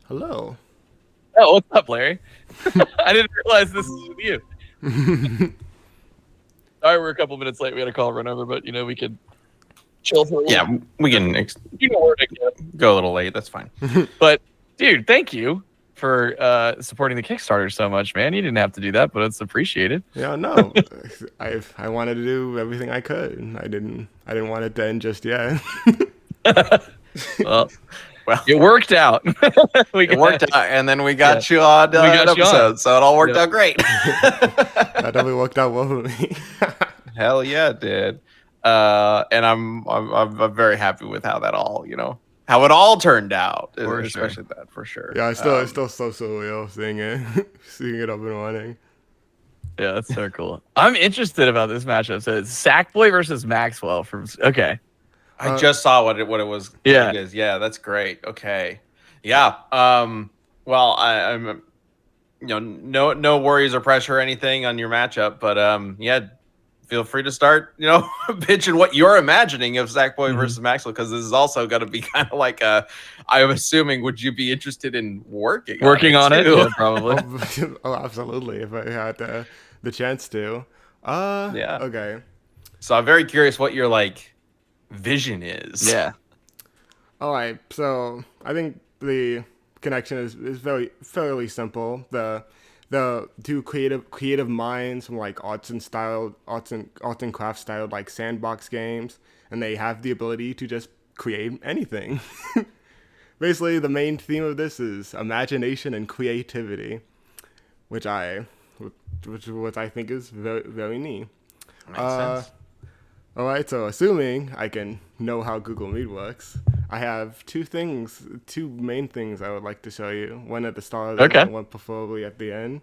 Hello. Oh, what's up, Larry? I didn't realize this was with you. Sorry, we're a couple minutes late. We had a call run over, but we could chill for a little. Yeah, we can where to go a little late. That's fine. But dude, thank you for supporting the Kickstarter so much, man. You didn't have to do that, but it's appreciated. Yeah, no. I wanted to do everything I could. I didn't want it to end just yet. Well, it worked out. It worked out, and then we got you on an episode, so it all worked out great. That definitely worked out well for me. Hell yeah, it did. And I'm very happy with how that all, how it all turned out, especially that for sure. Yeah, it's still so surreal seeing it up and running. Yeah, that's so cool. I'm interested about this matchup. So it's Sackboy versus Maxwell from. I just saw what it was. Yeah. It is. Yeah, that's great. Okay. Yeah. Well, I'm no worries or pressure or anything on your matchup, but yeah, feel free to start, pitching what you're imagining of Sackboy versus Maxwell, because this is also going to be kind of like I'm assuming, would you be interested in working on it? Yeah, probably. Oh, absolutely. If I had the chance to. Yeah. Okay. So I'm very curious what your vision is. Yeah. All right. So I think the connection is fairly simple. The two creative minds from arts and craft style sandbox games, and they have the ability to just create anything. Basically, the main theme of this is imagination and creativity, which I think is very, very neat. Makes sense. All right, so assuming I can know how Google Meet works, I have two main things I would like to show you. One at the start, and one preferably at the end.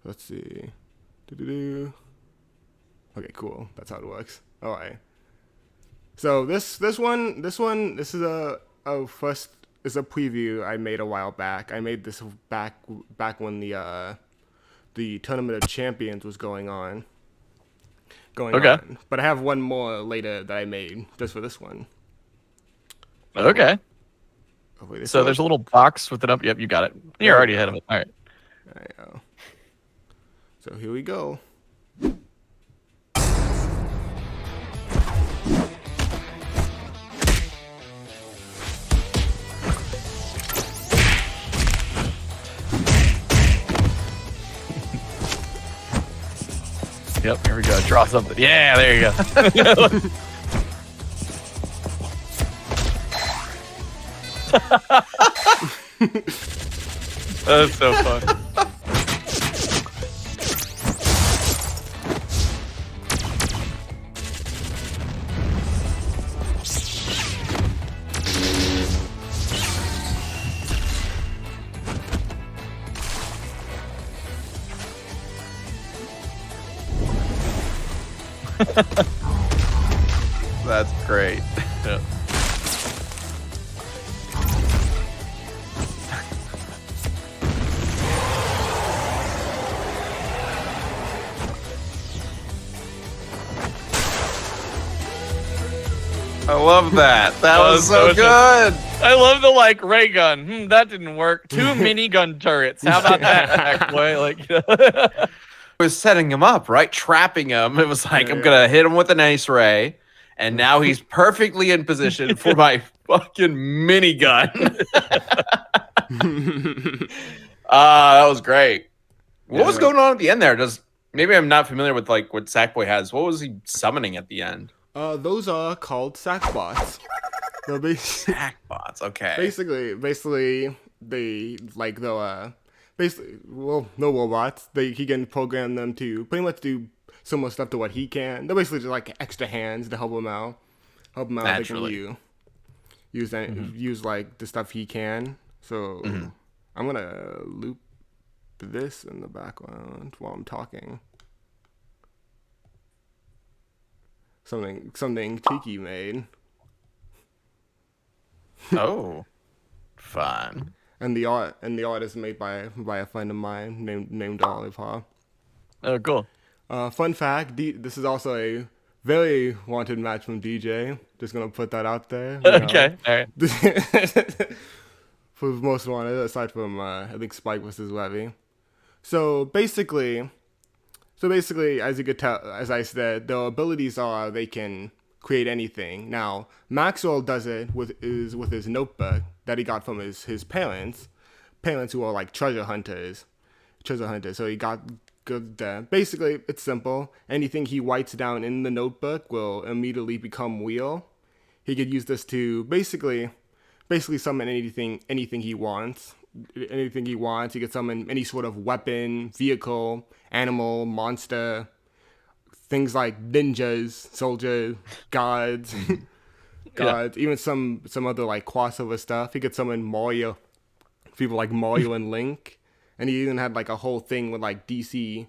Let's see. Okay, cool. That's how it works. All right. So this is a preview I made a while back. I made this back when the Tournament of Champions was going on. But I have one more later that I made just for this one. Okay. Oh, wait, so there's a little box with it up. Yep, you got it. You're already ahead of it. All right. So here we go. Yep, here we go. Draw something. Yeah, there you go. That's so fun. That's great. Yeah. I love that. That was so good. I love the ray gun. That didn't work. 2 minigun turrets. How about that, boy? I was setting him up, right? Trapping him. It was I'm gonna hit him with an ice ray, and now he's perfectly in position for my fucking minigun. That was great. What was going on at the end there? Maybe I'm not familiar with what Sackboy has. What was he summoning at the end? Those are called Sackbots. Sackbots, okay. Basically, they no robots. He can program them to pretty much do similar stuff to what he can. They're basically just extra hands to help him out. Naturally. They can use the stuff he can. So I'm gonna loop this in the background while I'm talking. Something Tiki made. Oh, fun. And the art is made by a friend of mine named Ollie-Pop. Oh, cool. Fun fact: this is also a very wanted match from DJ. Just gonna put that out there. You know. Okay, all right. For most wanted, aside from I think Spike versus Levy. So basically, as you could tell, as I said, their abilities are they can create anything. Now Maxwell does it with his notebook that he got from his parents who are like treasure hunters. So he got good there. Basically, it's simple. Anything he writes down in the notebook will immediately become real. He could use this to basically summon anything he wants. Anything he wants. He could summon any sort of weapon, vehicle, animal, monster, things like ninjas, soldiers, gods, even some other like crossover stuff. He could summon Mario, people like Mario and Link, and he even had like a whole thing with like DC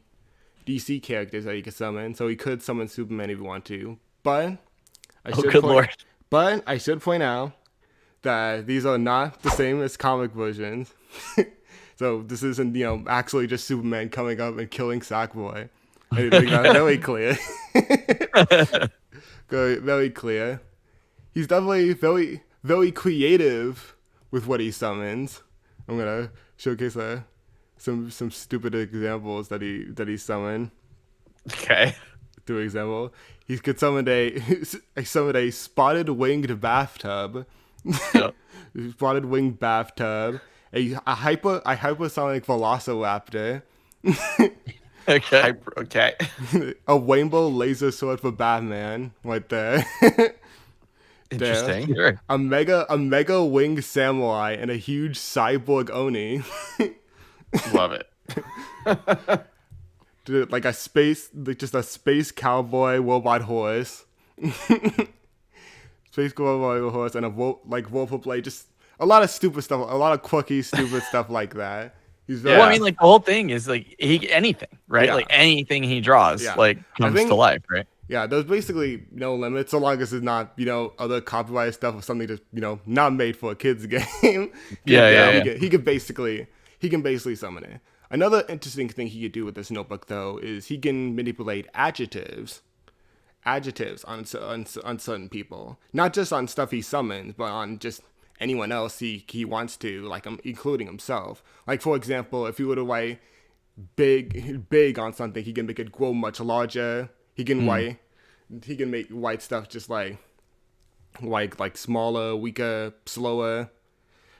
characters that he could summon. So he could summon Superman if he wanted to. But I should point out that these are not the same as comic versions. So this isn't, actually just Superman coming up and killing Sackboy. I think that's very clear. Very clear. He's definitely very, very creative with what he summons. I'm gonna showcase some stupid examples that he summoned. Okay. To example, he could summon a spotted winged bathtub. Yep. Spotted winged bathtub. A hypersonic velociraptor. Okay. Okay. A rainbow laser sword for Batman. Right there. Interesting. Sure. A mega winged samurai and a huge cyborg Oni. Love it. Like just a space cowboy robot horse. Space cowboy horse and a Wolf blade. Just a lot of stupid stuff. A lot of quirky, stupid stuff like that. He's very, Well, I mean, like the whole thing is like anything, right? Yeah. Like anything he draws, comes to life, right? Yeah, there's basically no limit so long as it's not, other copyrighted stuff or something just, not made for a kid's game. He can basically summon it. Another interesting thing he could do with this notebook, though, is he can manipulate adjectives on certain people, not just on stuff he summons, but on just anyone else he wants to, like including himself. Like for example, if he were to write big on something, he can make it grow much larger. He can make white stuff just like smaller, weaker, slower,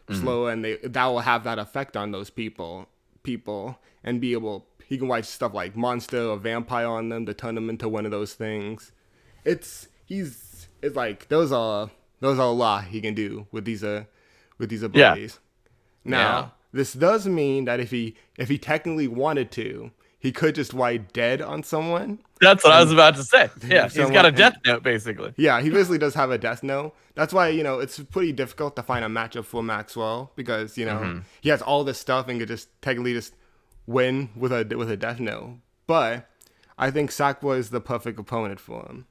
and that will have that effect on those people, and he can write stuff like monster or vampire on them to turn them into one of those things. It's like those are a lot he can do with these abilities. Now, this does mean that if he technically wanted to, he could just write dead on someone. That's what I was about to say. Yeah, he's got a death note, basically. Yeah, he basically does have a death note. That's why, it's pretty difficult to find a matchup for Maxwell because, he has all this stuff and could just technically just win with a death note. But I think Sackboy is the perfect opponent for him.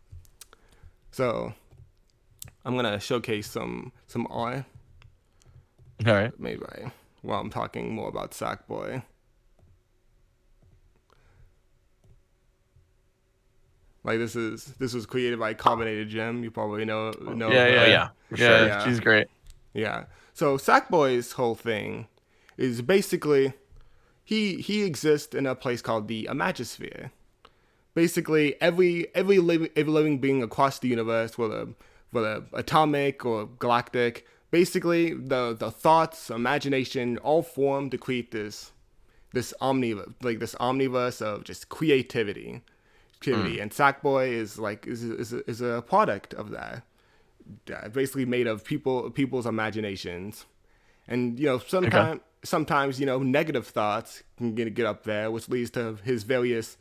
So I'm going to showcase some art. All right. Maybe while I'm talking more about Sackboy. Like this was created by Carbonated Jem. You probably know. Yeah. For sure. Yeah. She's great. Yeah. So Sackboy's whole thing is basically he exists in a place called the Imagisphere. Basically, every living being across the universe, whether atomic or galactic, basically the thoughts, imagination, all form to create this omniverse of just creativity. And Sackboy is a product of that. Basically made of people's imaginations, and sometimes negative thoughts can get up there, which leads to his various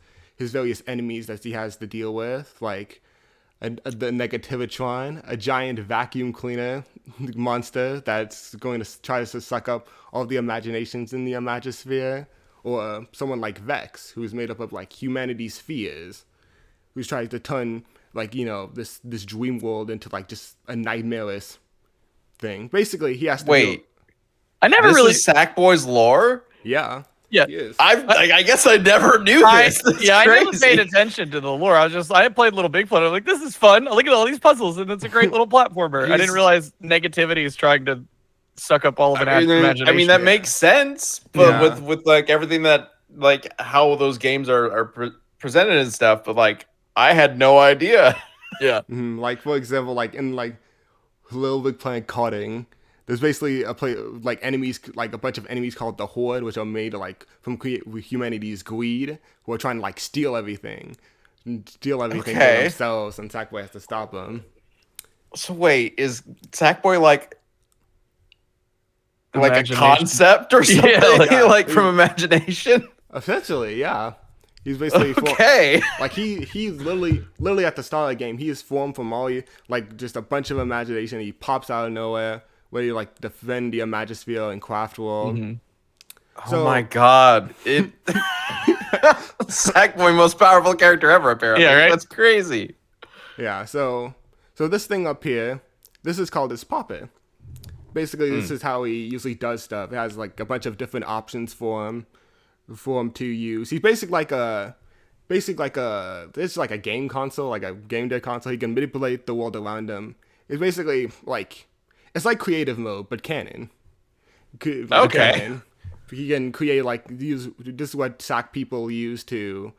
enemies that he has to deal with, like the Negativitron, a giant vacuum cleaner monster that's going to try to suck up all the imaginations in the Imagisphere, or someone like Vex, who's made up of like humanity's fears, who's trying to turn this dream world into like just a nightmarish thing. Basically, he has to Wait. I never This really. is Sackboy's lore? Yeah. Yeah. He is. I guess I never knew this. I never paid attention to the lore. I played Little Big Planet. I'm like, this is fun. Look at all these puzzles, and it's a great little platformer. I didn't realize negativity is trying to suck up all of imagination. I mean, that makes sense, but with like everything that like how those games are presented and stuff, but like I had no idea. Yeah. Like for example, like in like Little Big Planet karting, there's basically like enemies, like a bunch of enemies called the Horde, which are made like from humanity's greed, who are trying to like steal everything for themselves, and Sackboy has to stop them. So wait, is Sackboy like a concept or something? Yeah, like from imagination? Essentially, yeah. He's basically like he's literally at the start of the game, he is formed from all like just a bunch of imagination. He pops out of nowhere, where you like defend the Imagisphere and Craft World. Oh my god! Sackboy, most powerful character ever, apparently. Yeah, right? That's crazy. Yeah. So this thing up here, this is called his puppet. Basically, this is how he usually does stuff. It has like a bunch of different options for him to use. He's it's like a game console, like a game day console. He can manipulate the world around him. It's basically like creative mode, but canon. Canon. He can create this is what Sack people use to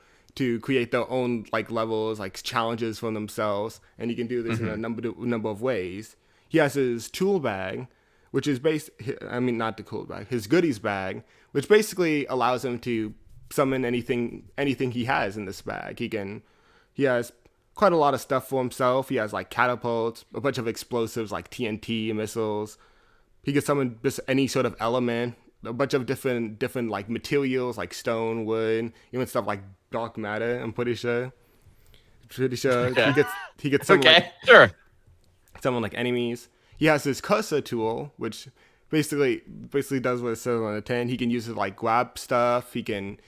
create their own like levels, like challenges for themselves, and he can do this in a number of ways. He has his tool bag, which is not the cool bag, his goodies bag, which basically allows him to summon anything he has in this bag. He has quite a lot of stuff for himself. He has like catapults, a bunch of explosives like TNT missiles. He can summon just any sort of element, a bunch of different like materials like stone, wood, even stuff like dark matter. I'm pretty sure. Yeah. He gets summon summon like enemies. He has his cursor tool, which basically does what it says on the tin. He can use it to like grab stuff. He can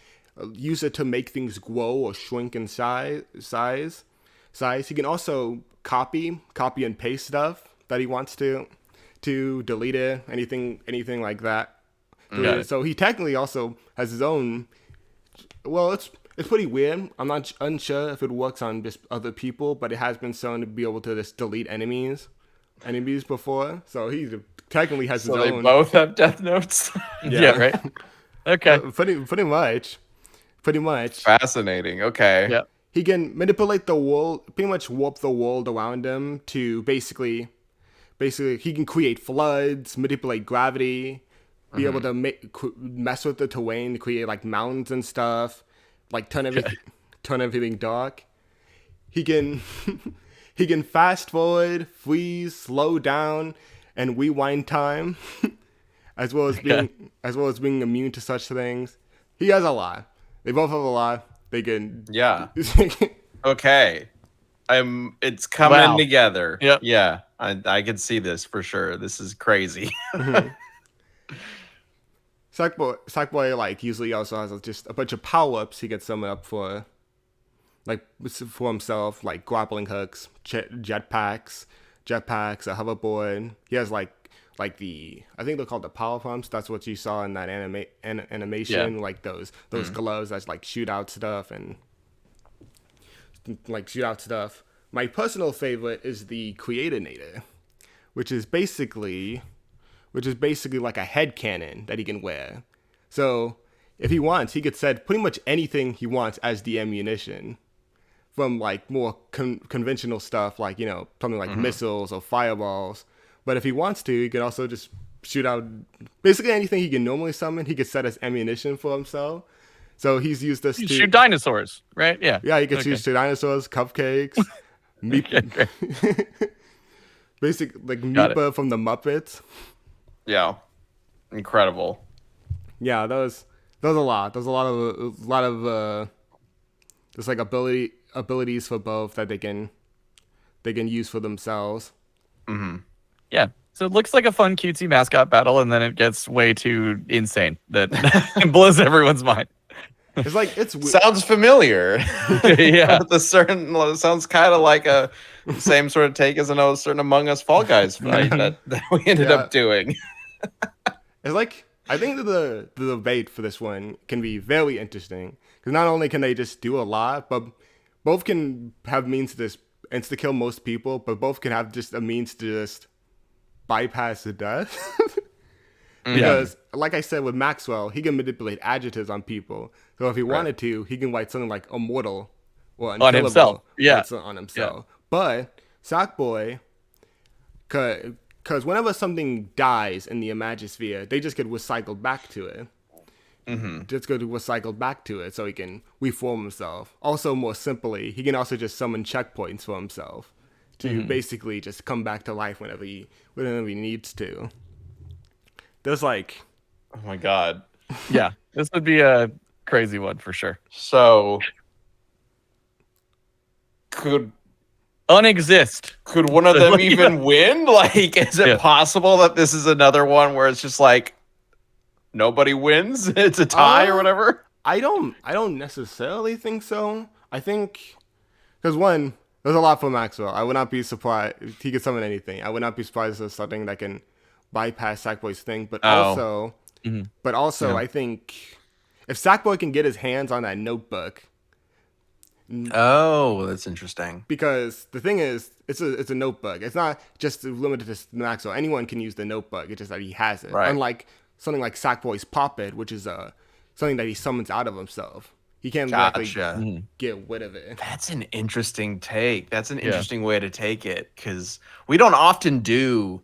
use it to make things grow or shrink in size. He can also copy and paste stuff that he wants to delete it, anything like that. So he technically also has his own. Well, it's pretty weird. I'm not unsure if it works on just other people, but it has been shown to be able to just delete enemies before. So he technically has his own. So they both have death notes. Yeah, right. Okay. Pretty much. Fascinating. Okay. Yeah. He can manipulate the world, pretty much warp the world around him to basically he can create floods, manipulate gravity, be able to mess with the terrain to create like mountains and stuff, like turn everything dark. He can fast forward, freeze, slow down, and rewind time, as well as being immune to such things. He has a lot. They both have a lot. They can. Yeah. Okay. It's coming together. Yep. Yeah. I can see this for sure. This is crazy. Sackboy like usually also has just a bunch of power-ups he gets summon up for himself, like grappling hooks, jetpacks, a hoverboard. He has like the, I think they're called the power pumps. That's what you saw in that animation, like those gloves that's like shoot out stuff. My personal favorite is the Creatinator, which is basically like a head cannon that he can wear. So if he wants, he could set pretty much anything he wants as the ammunition, from like more conventional stuff, like, you know, something like missiles or fireballs. But if he wants to, he could also just shoot out basically anything he can normally summon. He could set as ammunition for himself. So he's used this to shoot dinosaurs, right? Yeah. Yeah, he could shoot dinosaurs, cupcakes, basic like Meepa from the Muppets. Yeah, incredible. Yeah, there's a lot. There's a lot of there's like abilities for both that they can use for themselves. Yeah. So it looks like a fun, cutesy mascot battle, and then it gets way too insane that it blows everyone's mind. It's like sounds familiar. Yeah. With a certain sounds kind of like a same sort of take as a certain Among Us Fall Guys fight that we ended up doing. It's like I think that the debate for this one can be very interesting because not only can they just do a lot, but both can have means to just insta kill most people, but both can have just a means to just bypass the death. Because, like I said with Maxwell, he can manipulate adjectives on people. So if he wanted to, he can write something like immortal or on himself. Yeah, on himself. But Sackboy, because whenever something dies in the Imagisphere, they just get recycled back to it. Just get recycled back to it so he can reform himself. Also, more simply, he can also just summon checkpoints for himself to basically just come back to life whenever he needs to. There's like... Oh my god. Yeah, this would be a crazy one for sure. So... Could one of them even win? Like, is it possible that this is another one where it's just like nobody wins? It's a tie or whatever? I don't necessarily think so. I think because one, there's a lot for Maxwell. I would not be surprised if he could summon anything. I would not be surprised if there's something that can bypass Sackboy's thing. But also, I think if Sackboy can get his hands on that notebook. Oh, that's interesting. Because the thing is, it's a notebook. It's not just limited to Maxwell. Anyone can use the notebook. It's just that he has it. Right. Unlike something like Sackboy's Puppet, which is something that he summons out of himself. He can't exactly get rid of it. That's an interesting take. That's an interesting way to take it, because we don't often do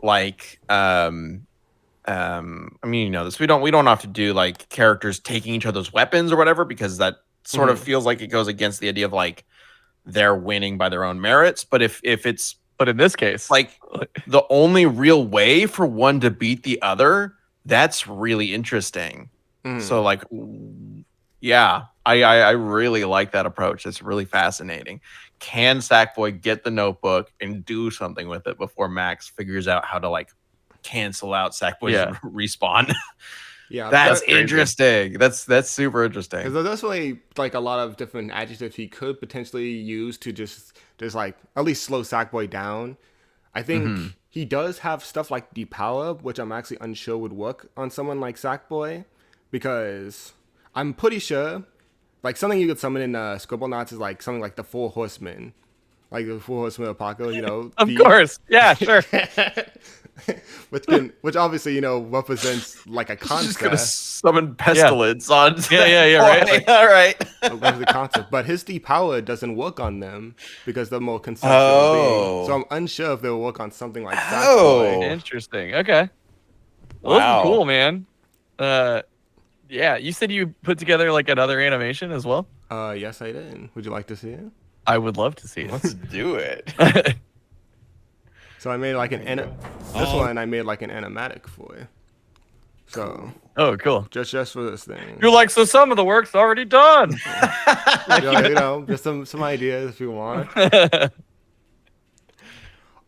like I mean, you know this. We don't often do like characters taking each other's weapons or whatever, because that sort of feels like it goes against the idea of like they're winning by their own merits. But if it's in this case, like the only real way for one to beat the other, that's really interesting. So like, yeah, I really like that approach. It's really fascinating. Can Sackboy get the notebook and do something with it before Max figures out how to like cancel out Sackboy's respawn? Yeah, that's interesting. That's super interesting. Because there's definitely like a lot of different adjectives he could potentially use to just like at least slow Sackboy down. I think he does have stuff like Depower, which I'm actually unsure would work on someone like Sackboy, because I'm pretty sure like something you could summon in Scribblenauts is like something like the Four Horsemen, like the Four Horsemen of Apocalypse. You know, of course, yeah, sure. which obviously, you know, represents like a concept. He's just gonna summon pestilence on. Yeah, right. Like, all right. That's the concept, but his Depower doesn't work on them because they're more conceptual beings. So I'm unsure if they'll work on something like that. Oh, interesting. Okay. Well, this is cool, man. Yeah, you said you put together like another animation as well. Yes, I did. Would you like to see it? I would love to see it. Let's do it. So I made like this one I made like an animatic for it. So cool. Just for this thing. You're like, so some of the work's already done. You know, just some ideas if you want.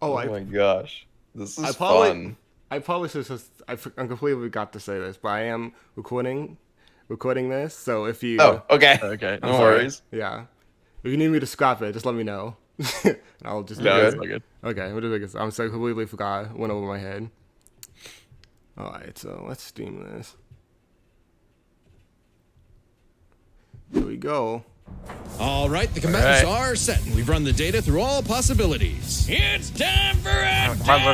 Oh my gosh, this is fun. I probably should I completely forgot to say this, but I am recording this. So if you okay, no worries. Yeah, if you need me to scrap it, just let me know. And I'll just do it. Good. Okay, what is it? I'm so completely forgot. Went over my head. All right, so let's steam this. Here we go. All right, the commands are set. We've run the data through all possibilities. It's time for a death battle!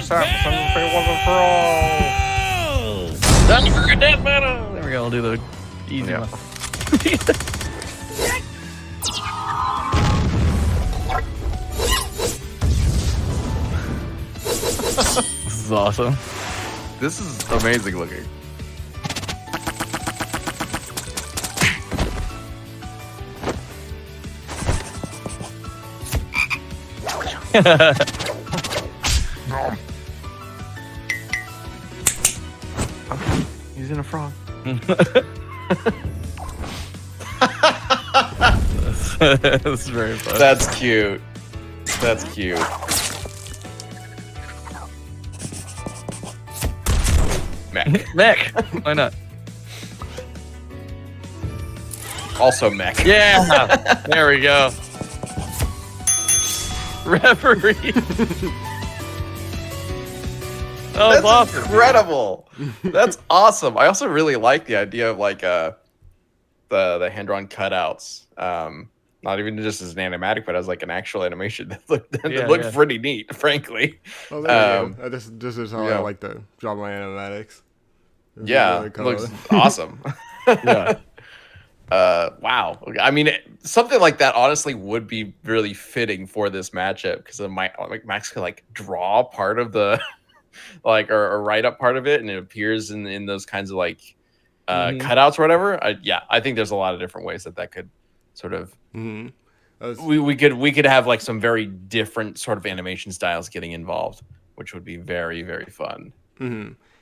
Time for a death battle! There we go, I'll do the easy one. This is awesome. This is amazing looking. He's in a frog. That's very fun. That's cute. That's cute. Mech. Why not? Also mech. Yeah. There we go. Referee. was awesome. Incredible. That's awesome. I also really like the idea of like the hand-drawn cutouts. Not even just as an animatic, but as like an actual animation that looked pretty neat, frankly. Oh, thank you. This is how I like to draw my animatics. It looks awesome. Yeah. Wow. I mean, something like that honestly would be really fitting for this matchup because Max could like draw part of the like or write up part of it, and it appears in those kinds of like cutouts or whatever. I think there's a lot of different ways that could sort of we could have like some very different sort of animation styles getting involved, which would be very, very fun.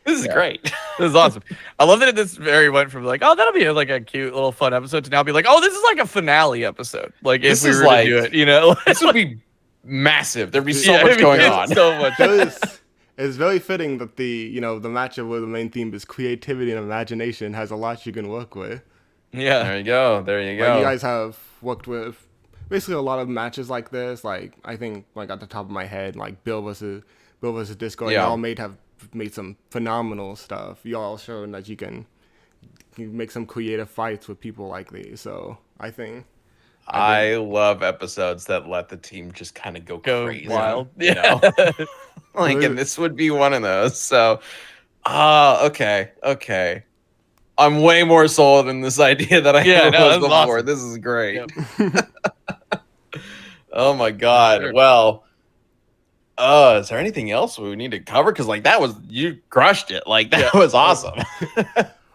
This is great. This is awesome. I love that this very went from like, oh, that'll be like a cute little fun episode to now be like, oh, this is like a finale episode. Like if we were to do it, you know, this would be massive. There'd be so much going on. So much. It's very fitting that the matchup where the main theme is creativity and imagination has a lot you can work with. Yeah. There you go. There you go. Like, you guys have worked with basically a lot of matches like this. Like I think like at the top of my head, like Bill versus Disco, y'all have made some phenomenal stuff. Y'all shown that you can make some creative fights with people like these. So I love episodes that let the team just kind of go crazy, wild. You know? Like, and this would be one of those. So, okay. I'm way more sold in this idea that I was before. Awesome. This is great. Yep. Oh my God. Sure. Well, is there anything else we need to cover? Because like you crushed it. Like that was awesome.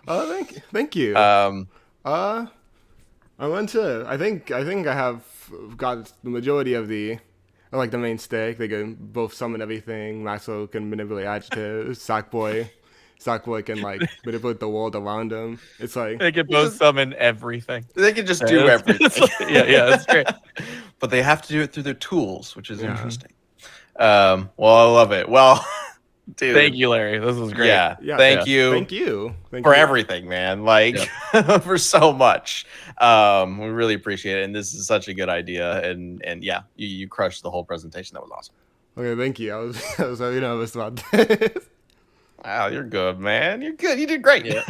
Thank you. I think I have got the majority of the main stick. They can both summon everything. Maxwell can manipulate adjectives. Sackboy can like manipulate the world around him. It's like they can both summon everything. They can just do everything. Yeah, that's great. But they have to do it through their tools, which is interesting. Well, I love it. Well, dude, thank you, Larry. This was great. Yeah, thank you for everything, man. Like for so much. We really appreciate it, and this is such a good idea. And yeah, you crushed the whole presentation. That was awesome. Okay, thank you. I was very nervous about this. Wow, you're good, man. You're good. You did great. Yeah.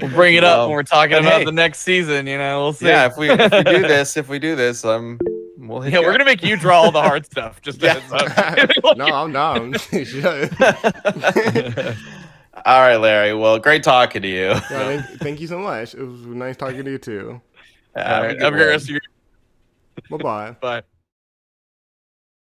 We'll bring it up when we're talking about the next season. You know, we'll see. Yeah, if we do this, we'll hit we're gonna make you draw all the hard stuff. Just heads up. No, I'm down. All right, Larry. Well, great talking to you. Yeah, thank you so much. It was nice talking to you too. Have a great rest of your. Bye-bye. Bye.